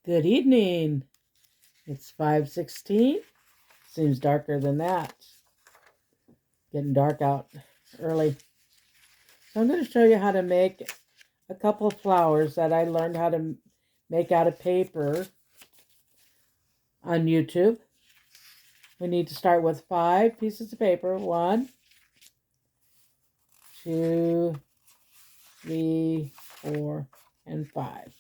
Good evening. It's 5:16. Seems darker than that. Getting dark out early. So I'm going to show you how to make a couple of flowers that I learned how to make out of paper on YouTube. We need to start with 5 pieces of paper. 1, 2, 3, 4, and 5.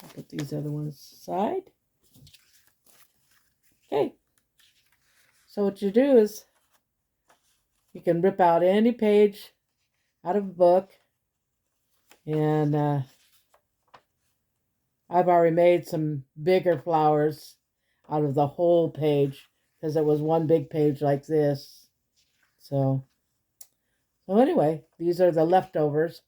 I'll put these other ones aside. Okay. So what you do is you can rip out any page out of a book, and I've already made some bigger flowers out of the whole page because it was one big page like this. So anyway, these are the leftovers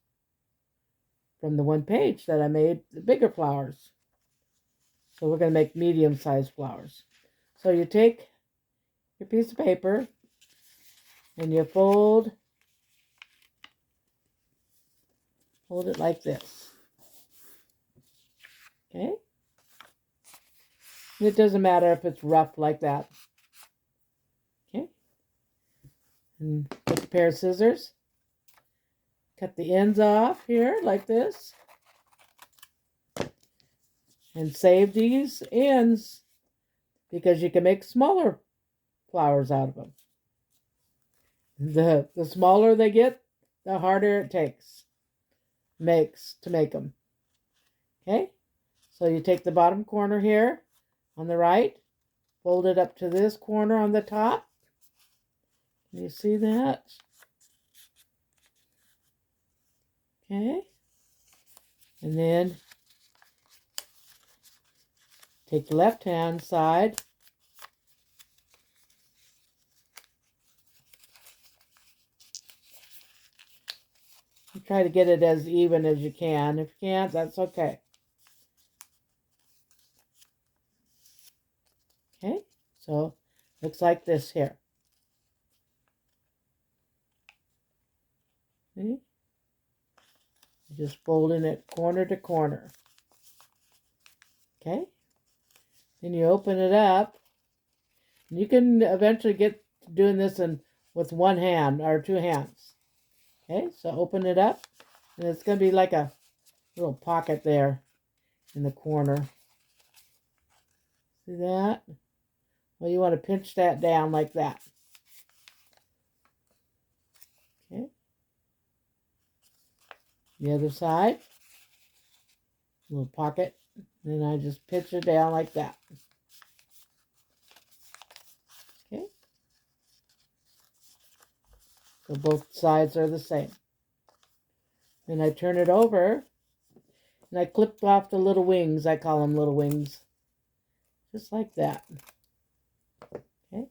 from the one page that I made the bigger flowers. So we're going to make medium-sized flowers. So you take your piece of paper and you fold it like this. Okay? And it doesn't matter if it's rough like that. Okay? And take a pair of scissors. Cut the ends off here like this. And save these ends because you can make smaller flowers out of them. The smaller they get, the harder it makes to make them. Okay? So you take the bottom corner here on the right, fold it up to this corner on the top. Can you see that? Okay? And then take the left-hand side. And try to get it as even as you can. If you can't, that's okay. Okay? So, looks like this here. See? Just folding it corner to corner. Okay? Then you open it up. You can eventually get doing this with one hand or 2 hands. Okay, so open it up, and it's going to be like a little pocket there in the corner. See that? Well, you want to pinch that down like that. Okay. The other side, little pocket. Then I just pinch it down like that. Okay. So both sides are the same. Then I turn it over, and I clip off the little wings. I call them little wings. Just like that. Okay.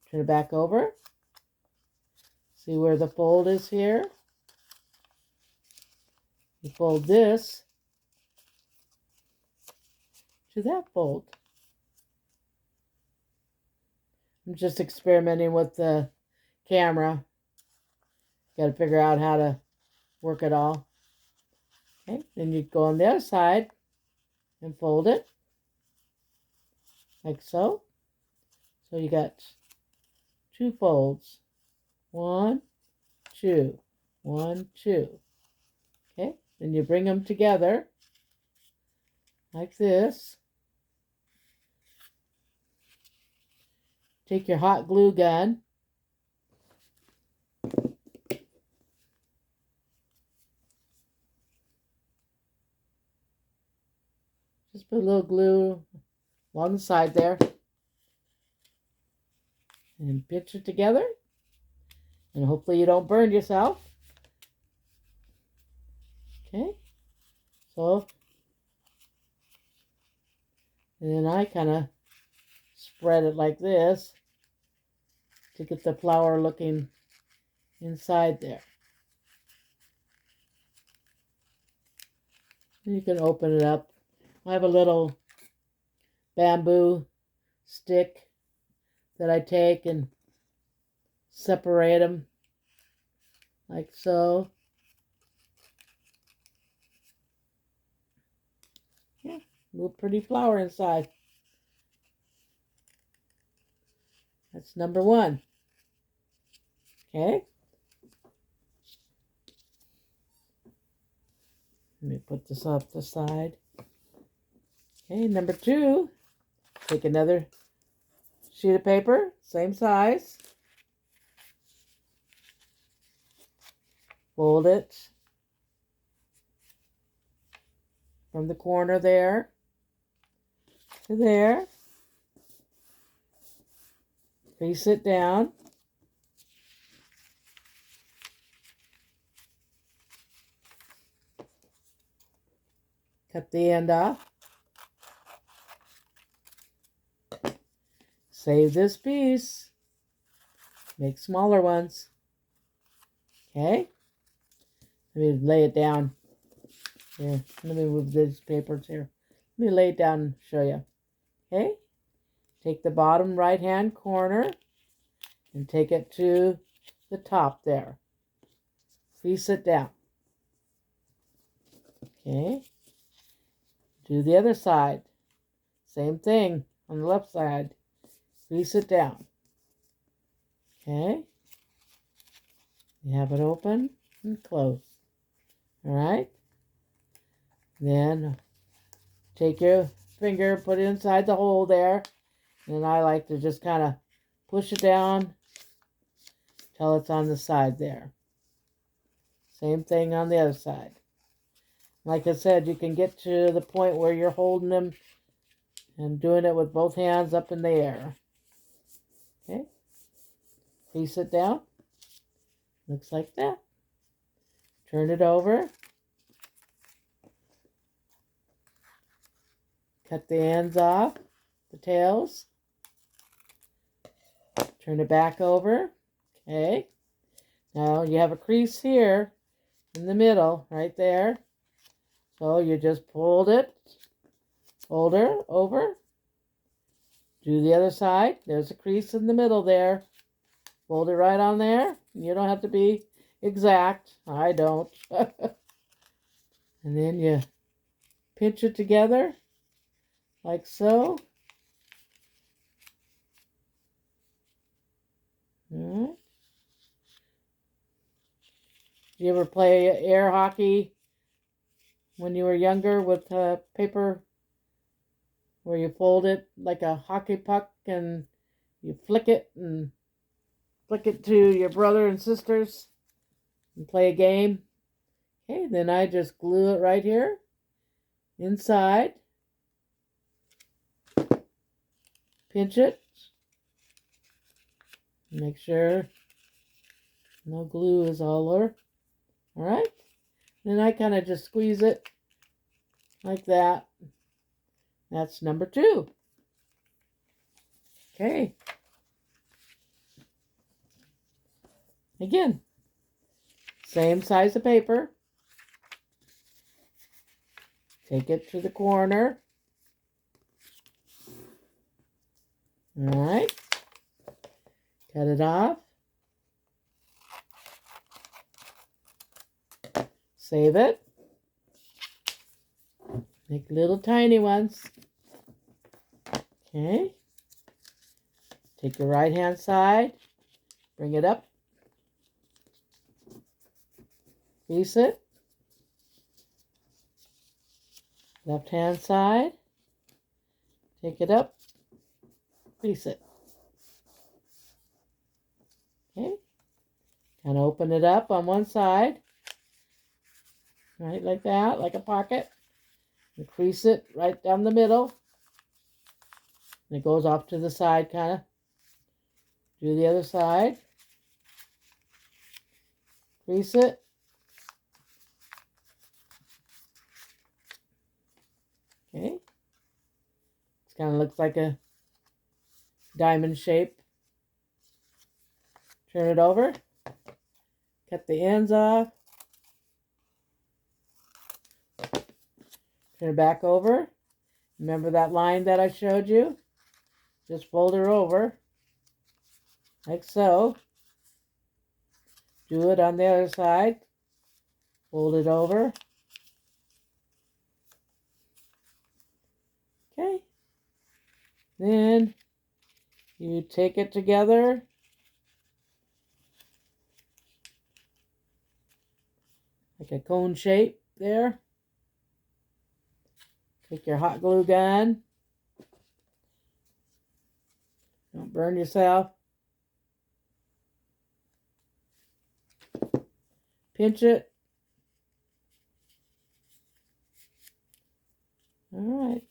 Turn it back over. See where the fold is here? You fold this to that fold. I'm just experimenting with the camera. Got to figure out how to work it all. Okay, then you go on the other side and fold it like so. So you got 2 folds. 1, 2, 1, 2. Okay, then you bring them together like this. Take your hot glue gun. Just put a little glue along the side there. And pinch it together. And hopefully you don't burn yourself. Okay. So, and then I kind of spread it like this to get the flower looking inside there. And you can open it up. I have a little bamboo stick that I take and separate them like so. Yeah. Little pretty flower inside. That's number 1. Okay. Let me put this off the side. Okay, number 2. Take another sheet of paper, same size. Fold it from the corner there to there. Crease it down. Cut the end off. Save this piece. Make smaller ones. Okay. Let me lay it down. Here, let me move these papers here. Let me lay it down and show you. Okay. Take the bottom right-hand corner and take it to the top there. Crease it down. Okay. Do the other side. Same thing on the left side. Crease it down. Okay. You have it open and close. All right. Then take your finger, put it inside the hole there. And I like to just kind of push it down till it's on the side there. Same thing on the other side. Like I said, you can get to the point where you're holding them and doing it with both hands up in the air. Okay. Piece it down. Looks like that. Turn it over. Cut the ends off, the tails. Turn it back over. Okay. Now you have a crease here in the middle, right there. So you just fold it, fold her over. Do the other side. There's a crease in the middle there. Fold it right on there. You don't have to be exact. I don't. And then you pinch it together like so. All right. Did you ever play air hockey when you were younger with paper where you fold it like a hockey puck and you flick it to your brother and sisters and play a game? Okay, then I just glue it right here inside. Pinch it. Make sure no glue is all over. All right. Then I kind of just squeeze it like that. That's number 2. Okay. Again, same size of paper. Take it to the corner. All right. Cut it off. Save it. Make little tiny ones. Okay. Take your right hand side. Bring it up. Crease it. Left hand side. Take it up. Crease it. Okay. Kind of open it up on one side. Right like that, like a pocket. And crease it right down the middle. And it goes off to the side kind of. Do the other side. Crease it. Okay. It kind of looks like a diamond shape. Turn it over. Cut the ends off. Turn it back over. Remember that line that I showed you? Just fold her over. Like so. Do it on the other side. Fold it over. Then you take it together. Like a cone shape there. Take your hot glue gun. Don't burn yourself. Pinch it. All right.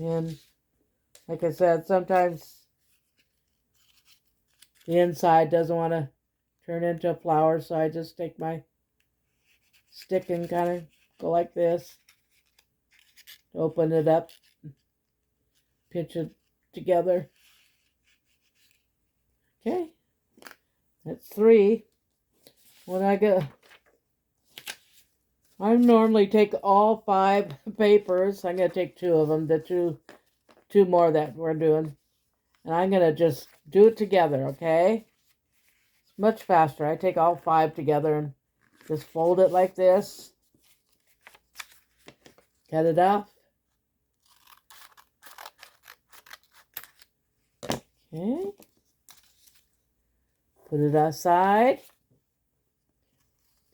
And like I said, sometimes the inside doesn't want to turn into a flower, so I just take my stick and kind of go like this. Open it up, pinch it together. Okay, that's 3. When I normally take all 5 papers. I'm going to take 2 of them, the two more that we're doing. And I'm going to just do it together, okay? It's much faster. I take all 5 together and just fold it like this. Cut it off. Okay. Put it aside.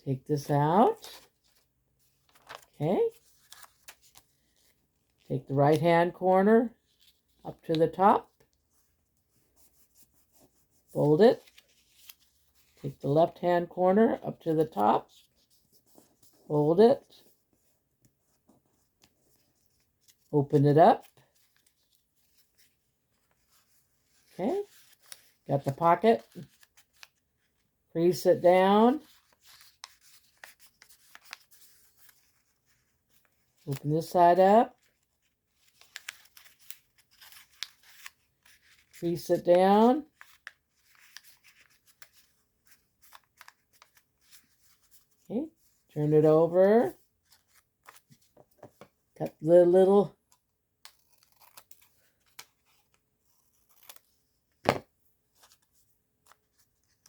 Take this out. Okay. Take the right hand corner up to the top. Fold it. Take the left hand corner up to the top. Fold it. Open it up. Okay. Got the pocket. Crease it down. Open this side up. Crease it down. Okay. Turn it over. Cut the little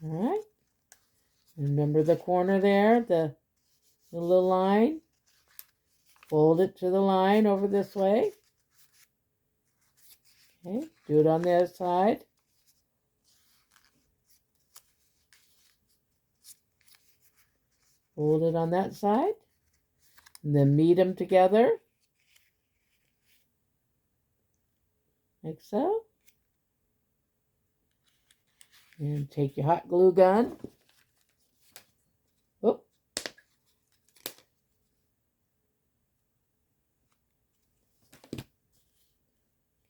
all right. Remember the corner there, the little line. Fold it to the line over this way. Okay, do it on the other side. Fold it on that side. And then meet them together. Like so. And take your hot glue gun. Whoop.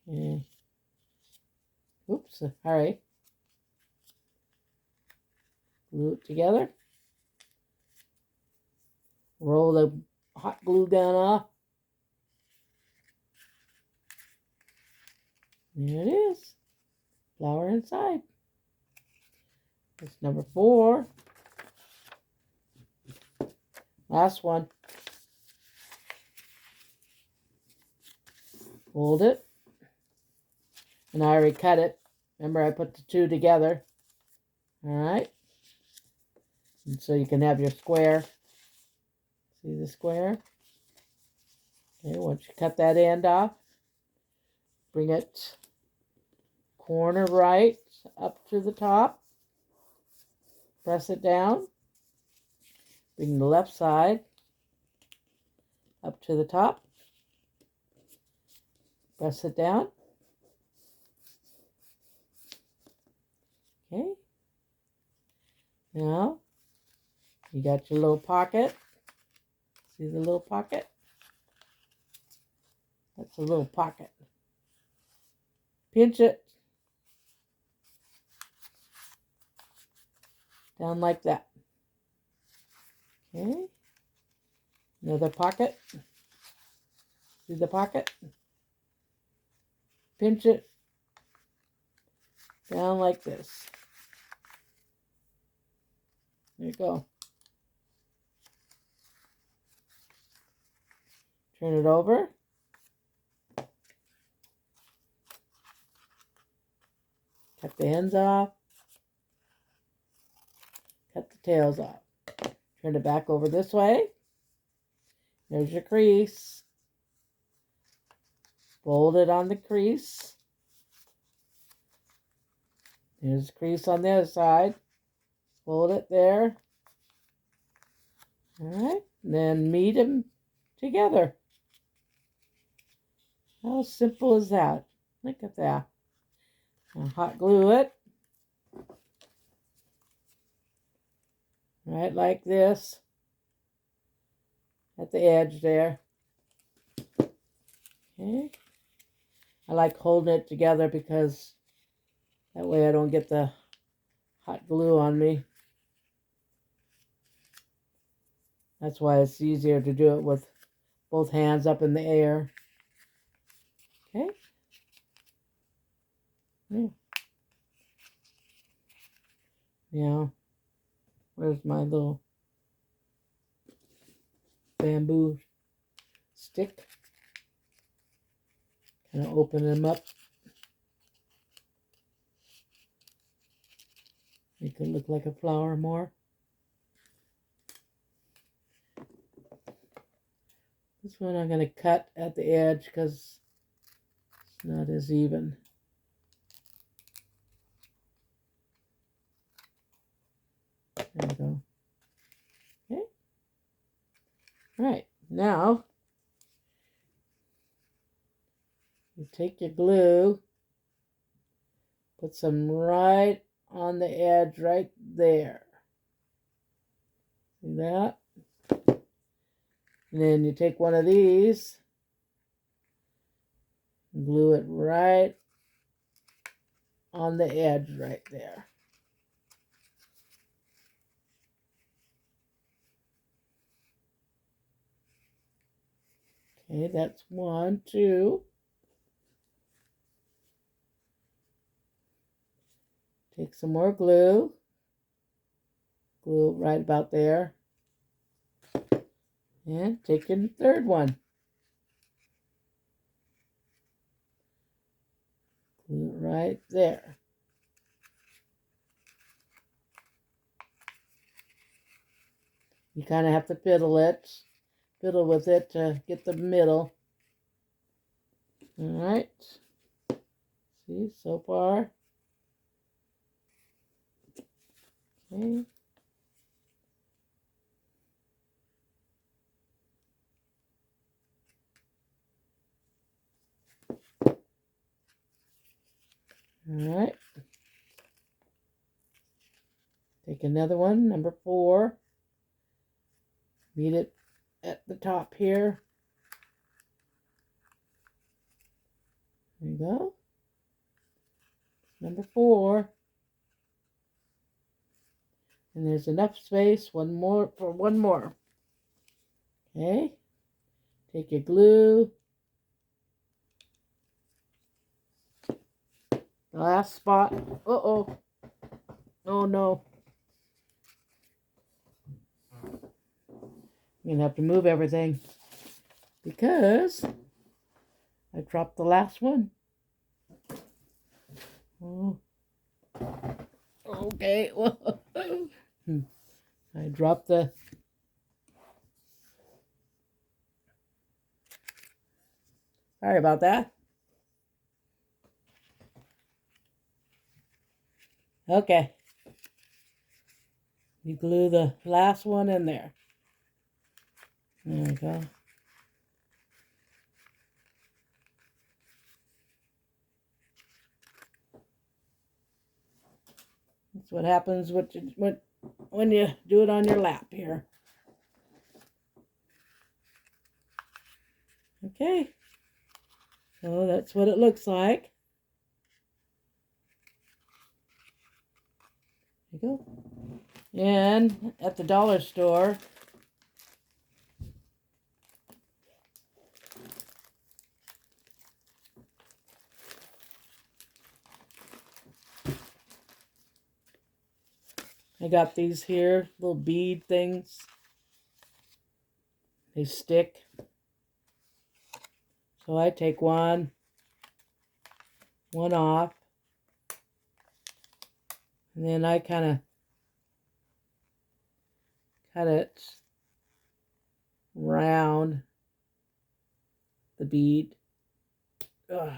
Okay. Oops, all right. Glue it together. Roll the hot glue gun off. There it is. Flower inside. That's number 4. Last one. Fold it. And I already cut it. Remember, I put the 2 together. All right. And so you can have your square. See the square? Okay, once you cut that end off, bring it corner right up to the top. Press it down. Bring the left side up to the top. Press it down. Okay. Now, you got your little pocket. See the little pocket? That's a little pocket. Pinch it. Down like that. Okay. Another pocket. See the pocket? Pinch it. Down like this. There you go. Turn it over. Cut the ends off. tails off. Turn it back over this way. There's your crease. Fold it on the crease. There's a crease on the other side. Fold it there. All right. And then meet them together. How simple is that? Look at that. I'll hot glue it. Right like this. At the edge there. Okay. I like holding it together because that way I don't get the hot glue on me. That's why it's easier to do it with both hands up in the air. Okay. Yeah. Now, where's my little bamboo stick? Kind of open them up. Make it look like a flower more. This one I'm going to cut at the edge because it's not as even. There we go. Okay. All right. Now, you take your glue, put some right on the edge right there. See that? And then you take one of these, glue it right on the edge right there. Okay, that's 1, 2. Take some more glue. Glue it right about there. And take your third one. Glue it right there. You kind of have to fiddle with it to get the middle. All right. See, so far. Okay. All right. Take another one, number 4. Meet it at the top here. There you go. Number 4. And there's enough space, one more for one more. Okay. Take your glue. The last spot. Uh-oh. Oh no. I'm going to have to move everything because I dropped the last one. Oh. Okay. I dropped the... Sorry about that. Okay. You glue the last one in there. There we go. That's what happens when you do it on your lap here. Okay. So that's what it looks like. There you go. And at the dollar store, I got these here, little bead things. They stick. So I take one off, and then I kind of cut it round the bead. Ugh.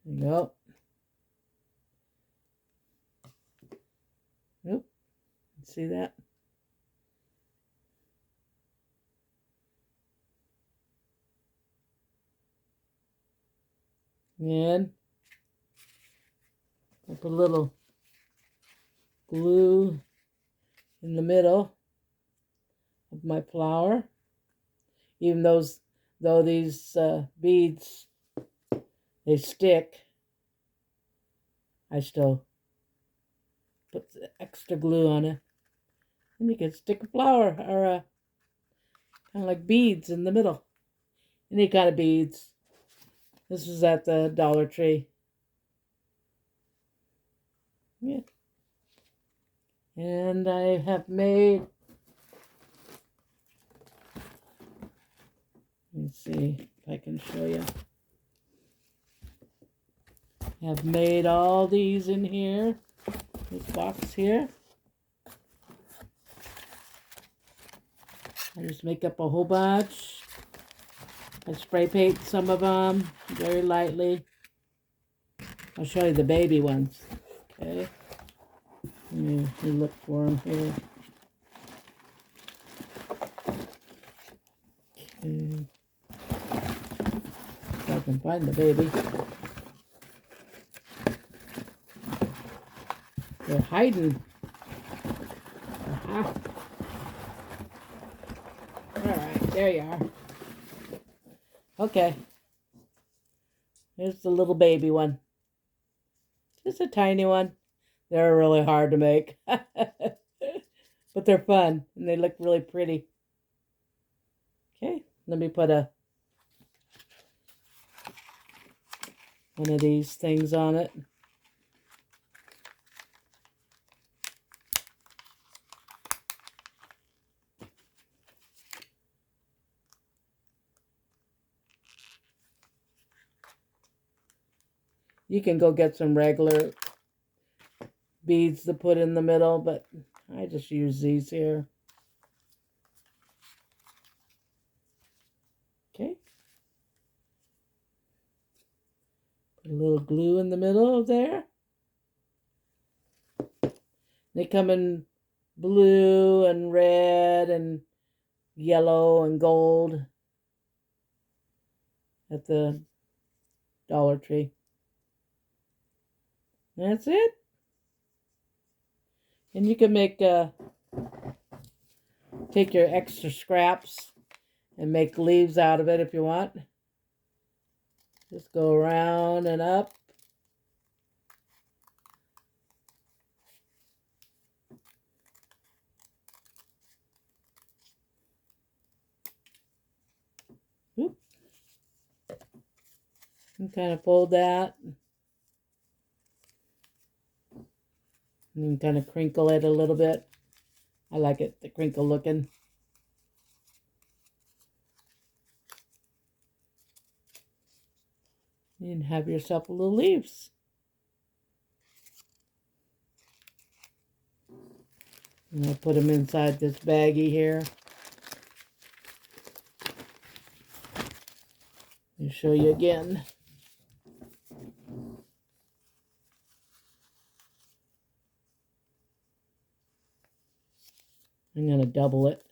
There you go. Nope. See that? And I put a little glue in the middle of my flower. Even though these beads, they stick, I still put the extra glue on it. And you can stick a flower or kind of like beads in the middle. Any kind of beads. This is at the Dollar Tree. Yeah. And I have made, let's see if I can show you. I have made all these in here, this box here. I just make up a whole bunch. I spray paint some of them very lightly. I'll show you the baby ones. Okay. Let me look for them here. Okay. If I can find the baby. They're hiding. Aha. Alright, there you are. Okay. Here's the little baby one. Just a tiny one. They're really hard to make. But they're fun and they look really pretty. Okay, let me put one of these things on it. You can go get some regular beads to put in the middle, but I just use these here. Okay. Put a little glue in the middle of there. They come in blue and red and yellow and gold at the Dollar Tree. That's it. And you can make take your extra scraps and make leaves out of it if you want. Just go around and up. Oop. And kind of fold that. And kind of crinkle it a little bit. I like it, the crinkle looking. And have yourself a little leaves. And I'll put them inside this baggie here. I'll show you again. I'm going to double it.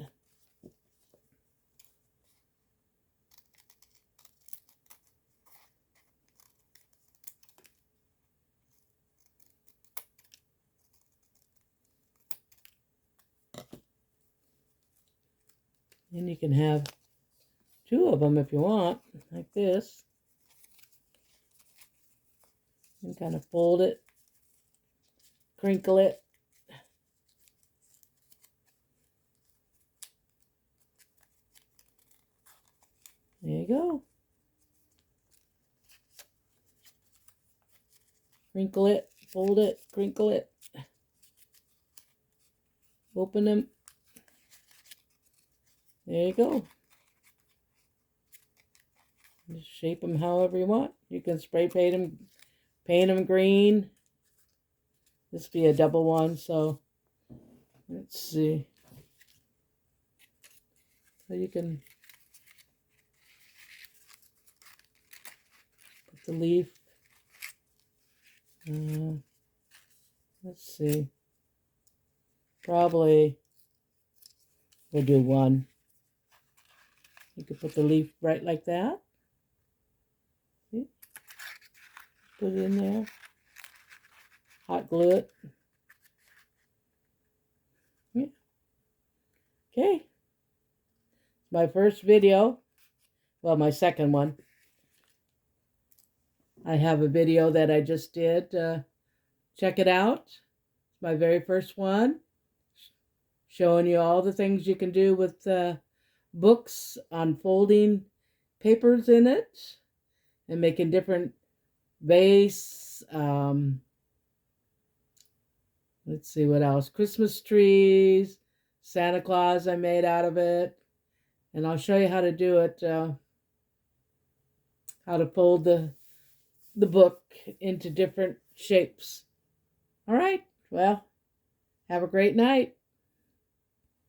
And you can have two of them if you want, like this. And kind of fold it, crinkle it. There you go. Crinkle it, fold it, crinkle it. Open them. There you go. Just shape them however you want. You can spray paint them green. This will be a double one, so let's see. So you can put the leaf. Let's see. Probably we'll do one. You could put the leaf right like that. See? Put it in there. Hot glue it. Yeah. Okay. My first video. Well, my second one. I have a video that I just did. Check it out. It's my very first one. Showing you all the things you can do with books, unfolding papers in it, and making different vase. Let's see what else. Christmas trees, Santa Claus I made out of it. And I'll show you how to do it, how to fold the book into different shapes. All right, well, have a great night.